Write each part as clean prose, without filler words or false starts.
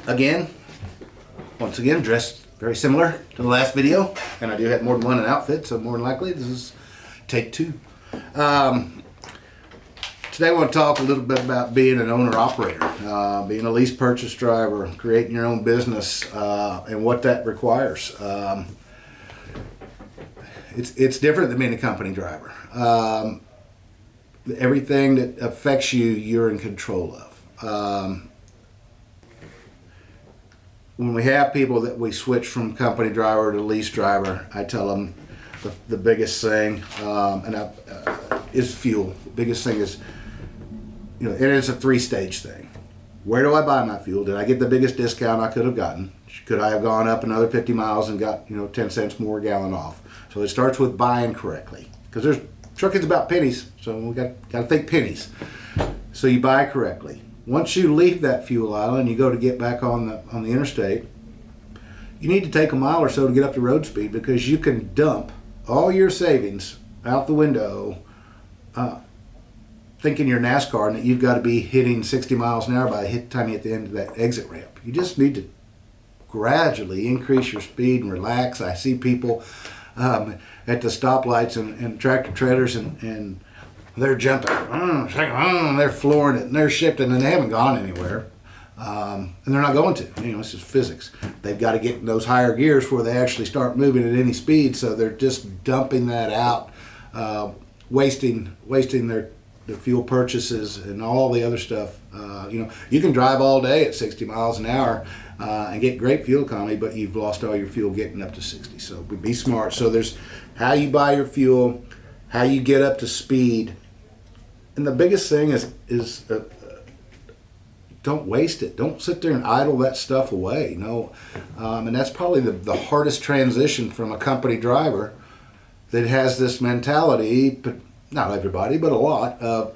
Again, once again, dressed very similar to the last video, and I do have more than one outfit, so more than likely this is take two. Today I want to talk a little bit about being an owner-operator, being a lease purchase driver, creating your own business, and what that requires. It's different than being a company driver. Everything that affects you, you're in control of. When we have people that we switch from company driver to lease driver, I tell them the biggest thing is fuel. The biggest thing is, it is a three-stage thing. Where do I buy my fuel? Did I get the biggest discount I could have gotten? Could I have gone up another 50 miles and got 10 cents more a gallon off? So it starts with buying correctly, because trucking's about pennies, so we got to think pennies. So you buy correctly. Once you leave that fuel aisle and you go to get back on the interstate, you need to take a mile or so to get up to road speed, because you can dump all your savings out the window thinking you're NASCAR and that you've got to be hitting 60 miles an hour by the time you hit the end of that exit ramp. You just need to gradually increase your speed and relax. I see people at the stoplights and tractor trailers and they're jumping, they're flooring it, and they're shifting, and they haven't gone anywhere, and they're not going to. It's just physics. They've got to get in those higher gears before they actually start moving at any speed. So they're just dumping that out, wasting their fuel purchases and all the other stuff. You can drive all day at 60 miles an hour and get great fuel economy, but you've lost all your fuel getting up to 60. So be smart. So there's how you buy your fuel, how you get up to speed. And the biggest thing is don't waste it. Don't sit there and idle that stuff away. And that's probably the hardest transition from a company driver that has this mentality, but not everybody, but a lot.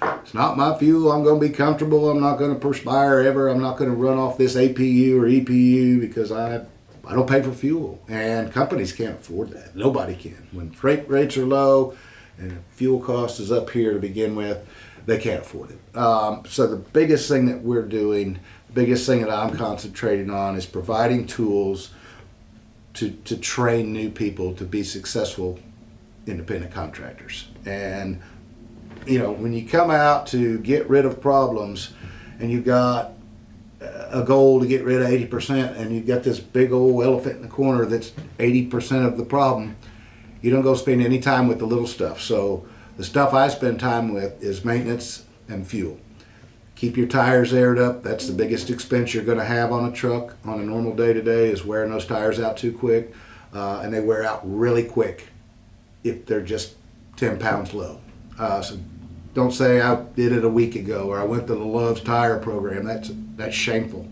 It's not my fuel. I'm going to be comfortable. I'm not going to perspire ever. I'm not going to run off this APU or EPU because I don't pay for fuel. And companies can't afford that. Nobody can. When freight rates are low and fuel cost is up here to begin with, they can't afford it. So the biggest thing that we're doing, the biggest thing that I'm concentrating on is providing tools to train new people to be successful independent contractors. And, when you come out to get rid of problems and you've got a goal to get rid of 80% and you've got this big old elephant in the corner that's 80% of the problem, you don't go spend any time with the little stuff. So the stuff I spend time with is maintenance and fuel. Keep your tires aired up. That's the biggest expense you're going to have on a truck on a normal day-to-day, is wearing those tires out too quick. And they wear out really quick if they're just 10 pounds low. So don't say I did it a week ago or I went to the Love's Tire program. That's shameful.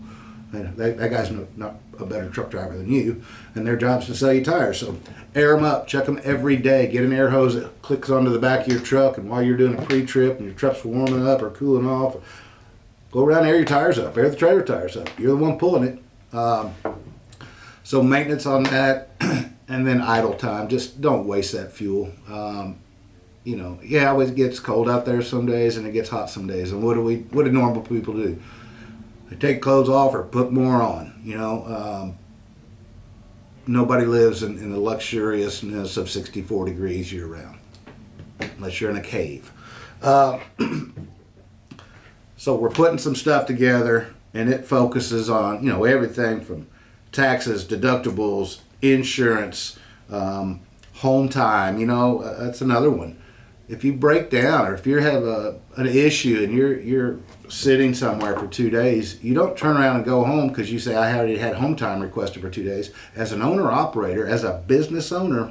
That guy's not a better truck driver than you, and their job's to sell you tires. So air them up, check them every day. Get an air hose that clicks onto the back of your truck, and while you're doing a pre-trip and your truck's warming up or cooling off, go around and air your tires up. Air the trailer tires up. You're the one pulling it. So maintenance on that, and then idle time. Just don't waste that fuel. It always gets cold out there some days, and it gets hot some days. And what do normal people do? They take clothes off or put more on. Nobody lives in the luxuriousness of 64 degrees year round, unless you're in a cave. So we're putting some stuff together, and it focuses on everything from taxes, deductibles, insurance, home time. That's another one. If you break down, or if you have an issue and you're sitting somewhere for 2 days, you don't turn around and go home because you say, I already had home time requested for 2 days. As an owner-operator, as a business owner,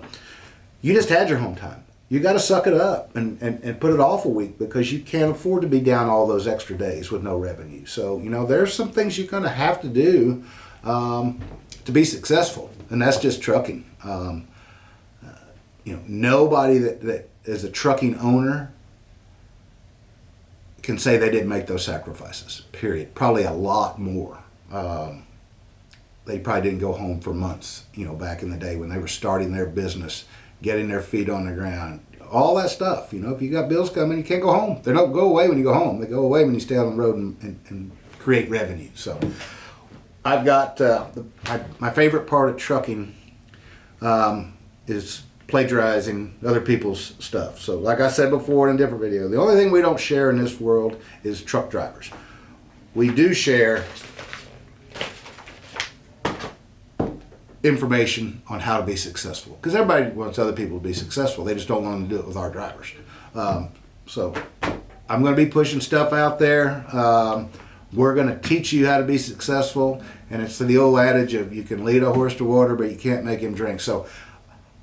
you just had your home time. You got to suck it up and put it off a week, because you can't afford to be down all those extra days with no revenue. So, there's some things you're going to have to do to be successful, and that's just trucking. Nobody that is a trucking owner can say they didn't make those sacrifices, period. Probably a lot more. They probably didn't go home for months, back in the day when they were starting their business, getting their feet on the ground, all that stuff. If you got bills coming, you can't go home. They don't go away when you go home. They go away when you stay on the road and create revenue. So I've got my favorite part of trucking is plagiarizing other people's stuff. So like I said before in a different video, the only thing we don't share in this world is truck drivers. We do share information on how to be successful, because everybody wants other people to be successful. They just don't want to do it with our drivers. So I'm going to be pushing stuff out there. We're going to teach you how to be successful, and it's the old adage of you can lead a horse to water, but you can't make him drink. So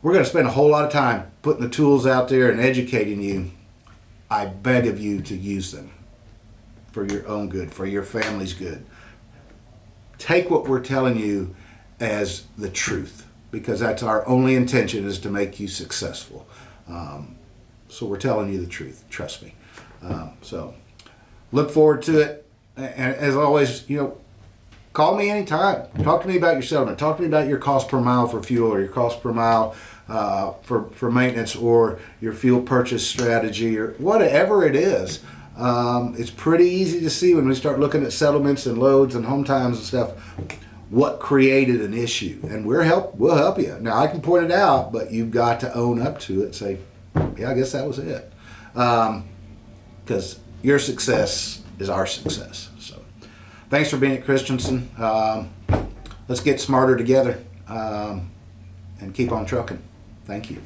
we're going to spend a whole lot of time putting the tools out there and educating you. I beg of you to use them for your own good, for your family's good. Take what we're telling you as the truth, because that's our only intention, is to make you successful. So we're telling you the truth, trust me. So look forward to it. And as always, call me anytime. Talk to me about your settlement. Talk to me about your cost per mile for fuel, or your cost per mile for maintenance, or your fuel purchase strategy, or whatever it is. It's pretty easy to see when we start looking at settlements and loads and home times and stuff, what created an issue, and we'll help you. Now I can point it out, but you've got to own up to it and say, yeah, I guess that was it. Because your success is our success. So thanks for being at Christenson. Let's get smarter together and keep on trucking. Thank you.